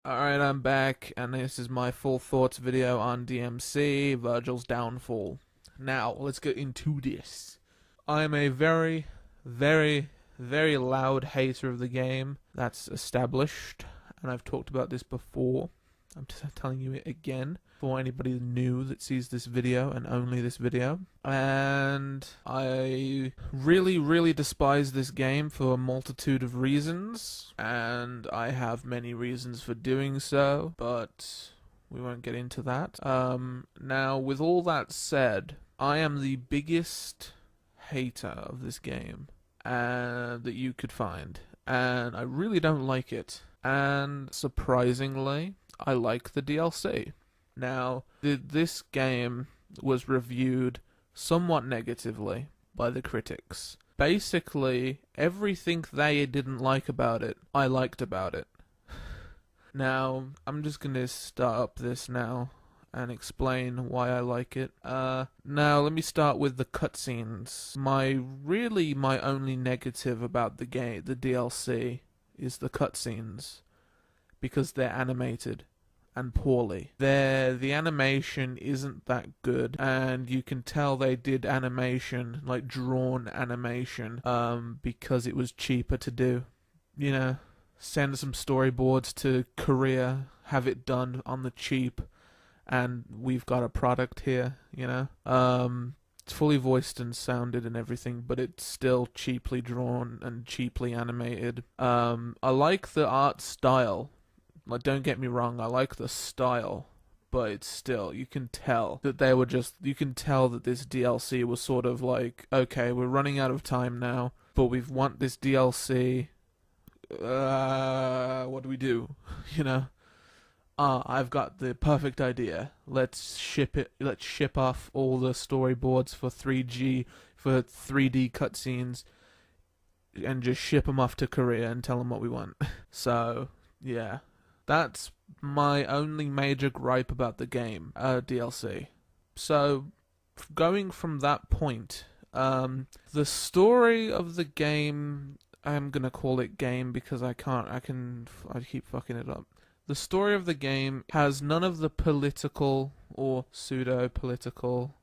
Alright, I'm back, and this is my full thoughts video on DmC, Vergil's downfall. Now, let's get into this. I am a very, very, very loud hater of the game. That's established, and I've talked about this before. I'm just telling you it again for anybody new that sees this video and only this video. And I really, really despise this game for a multitude of reasons, and I have many reasons for doing so, but we won't get into that. Now, with all that said, I am the biggest hater of this game that you could find, and I really don't like it. And surprisingly, I like the DLC. Now, this game was reviewed somewhat negatively by the critics. Basically, everything they didn't like about it, I liked about it. Now, I'm just gonna start up this now and explain why I like it. Now, let me start with the cutscenes. My only negative about the game, the DLC, is the cutscenes, because they're animated and poorly. The animation isn't that good, and you can tell they did animation, like drawn animation, because it was cheaper to do. You know, send some storyboards to Korea, have it done on the cheap, and we've got a product here, you know? It's fully voiced and sounded and everything, but it's still cheaply drawn and cheaply animated. I like the art style. Like, don't get me wrong, I like the style, but it's still, you can tell that you can tell that this DLC was sort of like, okay, we're running out of time now, but we want this DLC, what do we do? You know? I've got the perfect idea. Let's ship off all the storyboards for 3D cutscenes, and just ship them off to Korea and tell them what we want. So, yeah. That's my only major gripe about the game, DLC. So, going from that point, the story of the game, I'm gonna call it game because I keep fucking it up. The story of the game has none of the political or pseudo-political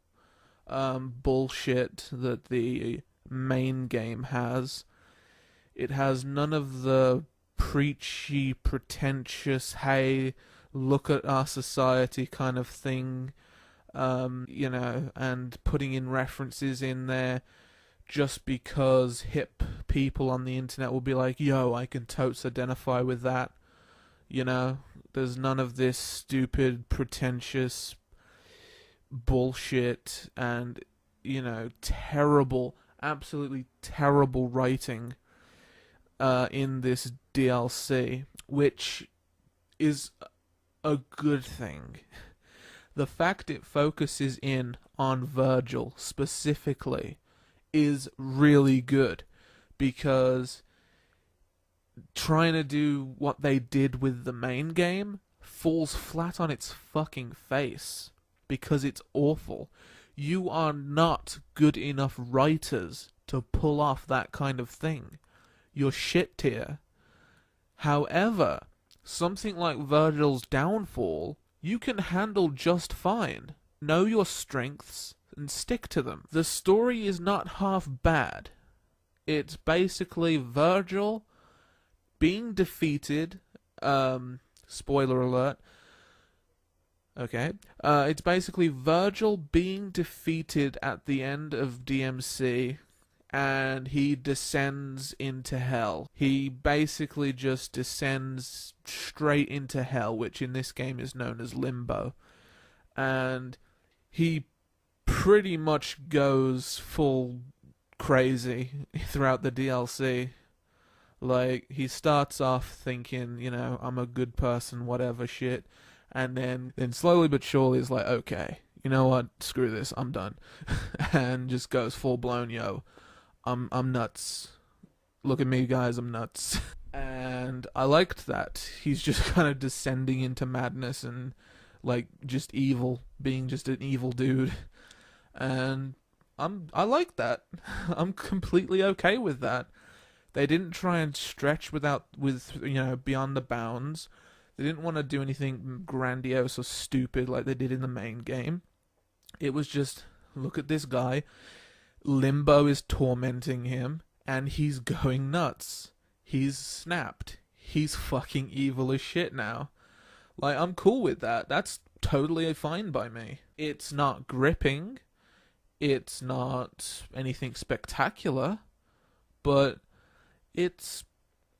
bullshit that the main game has. It has none of the preachy, pretentious, hey, look at our society kind of thing, you know, and putting in references in there just because hip people on the internet will be like, yo, I can totes identify with that. You know, there's none of this stupid, pretentious bullshit and, you know, terrible, absolutely terrible writing in this DLC, which is a good thing. The fact it focuses in on Vergil specifically is really good, because trying to do what they did with the main game falls flat on its fucking face, because it's awful. You are not good enough writers to pull off that kind of thing. You're shit tier. However, something like Vergil's downfall, you can handle just fine. Know your strengths and stick to them. The story is not half bad. It's basically Vergil being defeated, spoiler alert, okay, it's basically Vergil being defeated at the end of DmC, and he descends into hell. He basically just descends straight into hell, which in this game is known as Limbo, and he pretty much goes full crazy throughout the DLC. Like, he starts off thinking, you know, I'm a good person, whatever shit, and then slowly but surely is like, okay, you know what, screw this, I'm done, and just goes full blown, yo, I'm nuts. Look at me, guys, I'm nuts. And I liked that. He's just kind of descending into madness and, like, just evil, being just an evil dude. And I like that. I'm completely okay with that. They didn't try and stretch with beyond the bounds. They didn't want to do anything grandiose or stupid like they did in the main game. It was just, look at this guy. Limbo is tormenting him, and he's going nuts. He's snapped. He's fucking evil as shit now. Like, I'm cool with that. That's totally fine by me. It's not gripping. It's not anything spectacular. But it's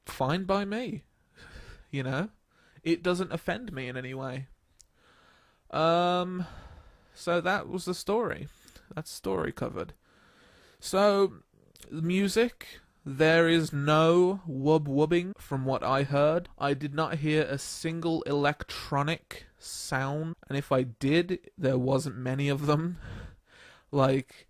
fine by me. You know? It doesn't offend me in any way. So that was the story. That's story covered. So, music, there is no wub-wubbing from what I heard. I did not hear a single electronic sound, and if I did, there wasn't many of them. Like,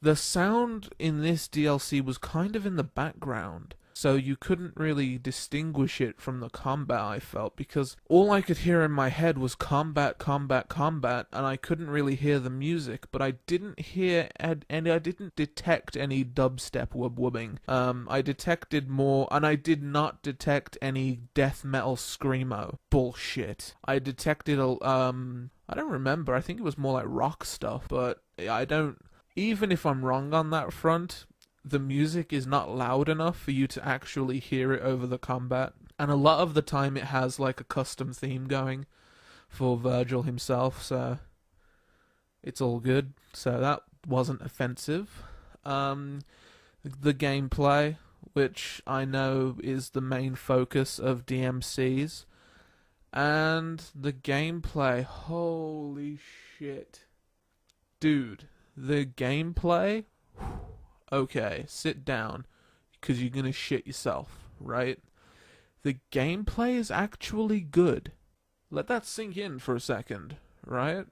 the sound in this DLC was kind of in the background, so you couldn't really distinguish it from the combat, I felt, because all I could hear in my head was combat, combat, combat, and I couldn't really hear the music, but I didn't hear, and I didn't detect any dubstep wub-wubbing. I detected more, and I did not detect any death metal screamo. Bullshit. I detected, I don't remember, I think it was more like rock stuff, but even if I'm wrong on that front, the music is not loud enough for you to actually hear it over the combat. And a lot of the time it has like a custom theme going for Vergil himself, so it's all good. So that wasn't offensive. The gameplay, which I know is the main focus of DMCs, and the gameplay, holy shit. Dude, the gameplay... Okay, sit down, because you're gonna shit yourself, right? The gameplay is actually good. Let that sink in for a second, right?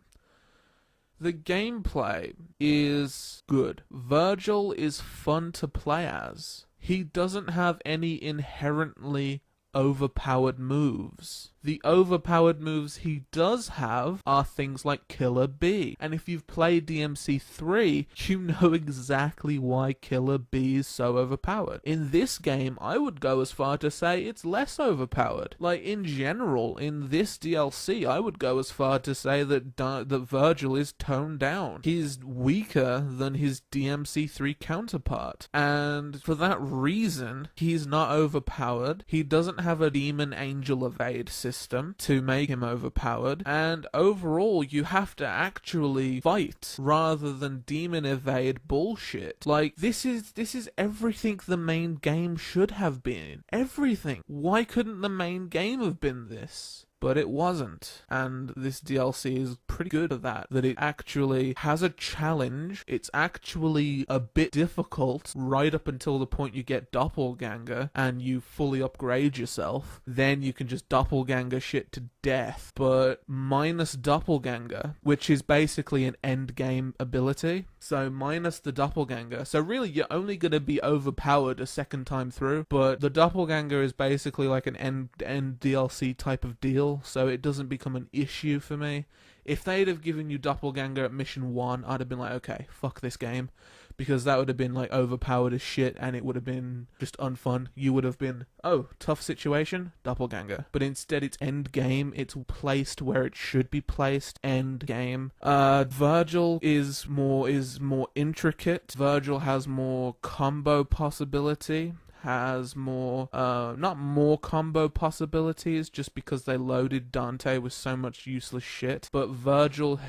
The gameplay is good. Vergil is fun to play as. He doesn't have any inherently overpowered moves. The overpowered moves he does have are things like Killer B. And if you've played DMC 3, you know exactly why Killer B is so overpowered. In this game, I would go as far to say it's less overpowered. Like, in general, in this DLC, I would go as far to say that Vergil is toned down. He's weaker than his DMC 3 counterpart. And for that reason, he's not overpowered. He doesn't have a demon angel evade system to make him overpowered, and overall you have to actually fight rather than demon evade bullshit. Like, this is everything the main game should have been. Everything. Why couldn't the main game have been this? But it wasn't, and this DLC is pretty good at that it actually has a challenge. It's actually a bit difficult right up until the point you get Doppelganger and you fully upgrade yourself. Then you can just Doppelganger shit to death, but minus Doppelganger, which is basically an end game ability. So minus the Doppelganger, so really you're only going to be overpowered a second time through, but the Doppelganger is basically like an end DLC type of deal, so it doesn't become an issue for me. If they'd have given you Doppelganger at mission 1, I'd have been like, okay, fuck this game, because that would have been like overpowered as shit, and it would have been just unfun. You would have been, oh, tough situation, Doppelganger. But instead it's end game, it's placed where it should be placed, end game. Vergil is more intricate. Vergil has more combo possibility. Has more, not more combo possibilities just because they loaded Dante with so much useless shit, but Vergil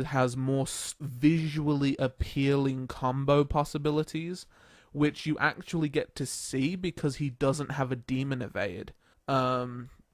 has more visually appealing combo possibilities, which you actually get to see because he doesn't have a demon evade.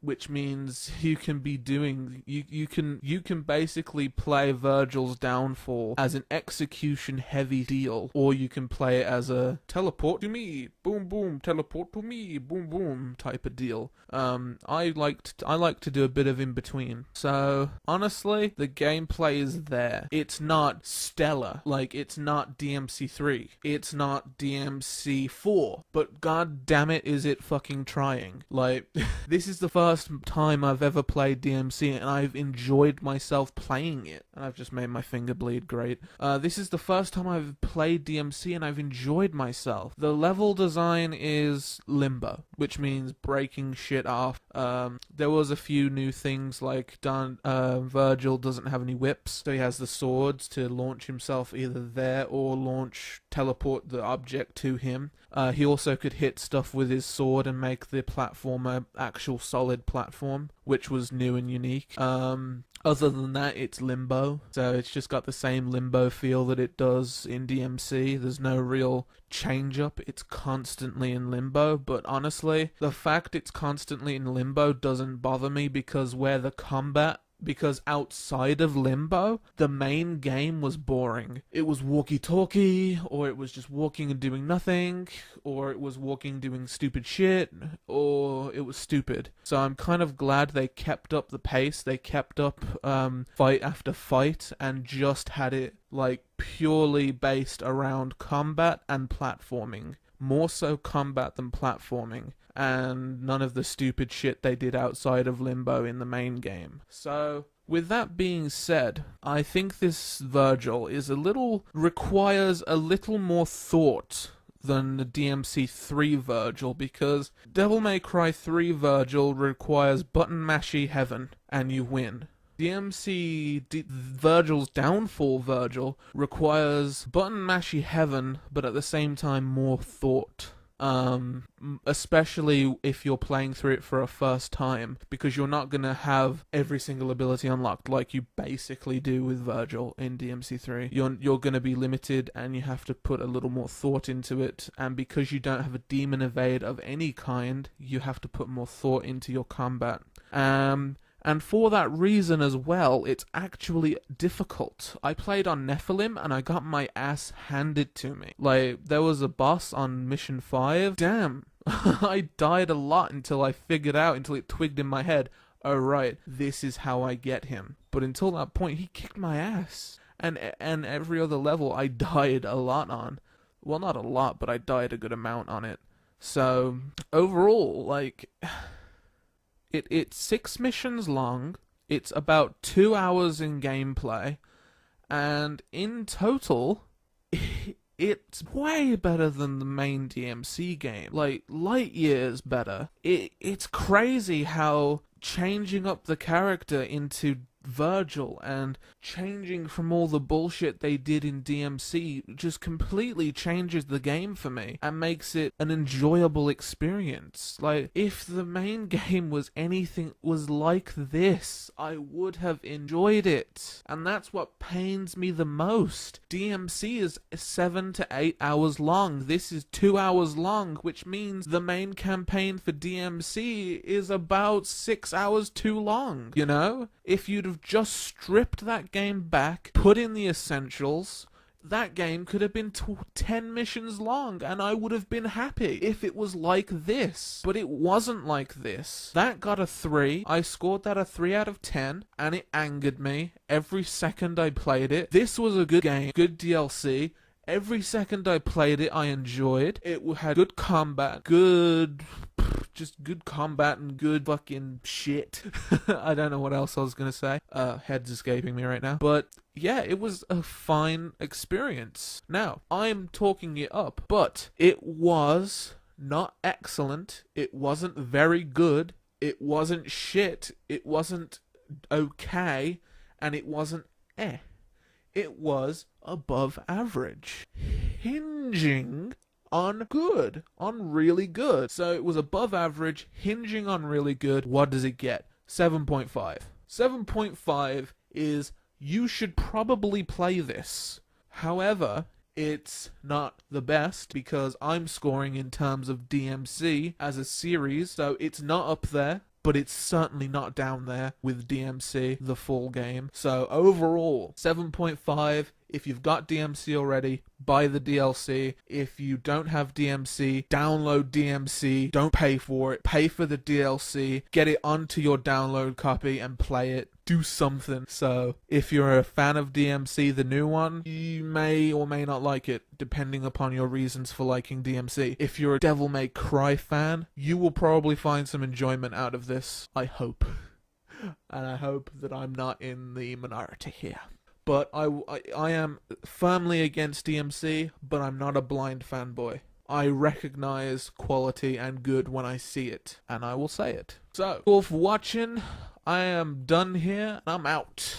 Which means you can be doing, you can basically play Vergil's downfall as an execution heavy deal, or you can play it as a teleport to me, boom boom, teleport to me, boom boom type of deal. I like to do a bit of in between. So honestly, the gameplay is there. It's not stellar, like it's not DMC 3, it's not DMC 4, but god damn it, is it fucking trying. Like, this is the first first time I've ever played DMC, and I've enjoyed myself playing it. And I've just made my finger bleed great. This is the first time I've played DMC, and I've enjoyed myself. The level design is Limbo, which means breaking shit off. There was a few new things, like Vergil doesn't have any whips, so he has the swords to launch himself either there or teleport the object to him. He also could hit stuff with his sword and make the platform a actual solid platform, which was new and unique. Other than that, it's Limbo, so it's just got the same Limbo feel that it does in DmC. There's no real change up, it's constantly in Limbo, but honestly, the fact it's constantly in Limbo doesn't bother me, because outside of Limbo, the main game was boring. It was walkie-talkie, or it was just walking and doing nothing, or it was walking doing stupid shit, or it was stupid. So I'm kind of glad they kept up the pace, they kept up fight after fight, and just had it like purely based around combat and platforming. More so combat than platforming, and none of the stupid shit they did outside of Limbo in the main game. So, with that being said, I think this Vergil requires a little more thought than the DmC 3 Vergil, because Devil May Cry 3 Vergil requires button mashy heaven, and you win. Vergil's Downfall Vergil requires button mashy heaven, but at the same time more thought. Especially if you're playing through it for a first time, because you're not going to have every single ability unlocked like you basically do with Vergil in DmC 3. You're going to be limited, and you have to put a little more thought into it, and because you don't have a demon evade of any kind, you have to put more thought into your combat. And for that reason as well, it's actually difficult. I played on Nephilim, and I got my ass handed to me. Like, there was a boss on Mission 5. Damn, I died a lot until it twigged in my head, oh right, this is how I get him. But until that point, he kicked my ass. And every other level, I died a lot on. Well, not a lot, but I died a good amount on it. So, overall, like... It's 6 missions long, it's about 2 hours in gameplay, and in total, it's way better than the main DmC game. Like, light years better. It's crazy how changing up the character into Vergil and changing from all the bullshit they did in DmC just completely changes the game for me and makes it an enjoyable experience. Like, if the main game was like this, I would have enjoyed it. And that's what pains me the most. DmC is 7 to 8 hours long. This is 2 hours long, which means the main campaign for DmC is about 6 hours too long, you know? If you'd have just stripped that game back, put in the essentials, that game could have been 10 missions long, and I would have been happy if it was like this. But it wasn't like this. That got a 3. I scored that a 3 out of 10, and it angered me every second I played it. This was a good game, good DLC. Every second I played it, I enjoyed. It had good combat, good combat and good fucking shit. I don't know what else I was gonna say. Head's escaping me right now. But yeah, it was a fine experience. Now, I'm talking it up, but it was not excellent. It wasn't very good. It wasn't shit. It wasn't okay. And it wasn't eh. It was above average. Hinging on good, on really good. So it was above average, hinging on really good. What does it get? 7.5. 7.5 is, you should probably play this. However, it's not the best, because I'm scoring in terms of DmC as a series, so it's not up there, but it's certainly not down there with DmC, the full game. So overall, 7.5 If you've got DMC already, buy the DLC. If you don't have DMC, download DMC. Don't pay for it. Pay for the DLC. Get it onto your download copy and play it. Do something. So, if you're a fan of DMC, the new one, you may or may not like it, depending upon your reasons for liking DMC. If you're a Devil May Cry fan, you will probably find some enjoyment out of this. I hope. And I hope that I'm not in the minority here. But I am firmly against DMC, but I'm not a blind fanboy. I recognize quality and good when I see it, and I will say it. So, all for watching. I am done here, and I'm out.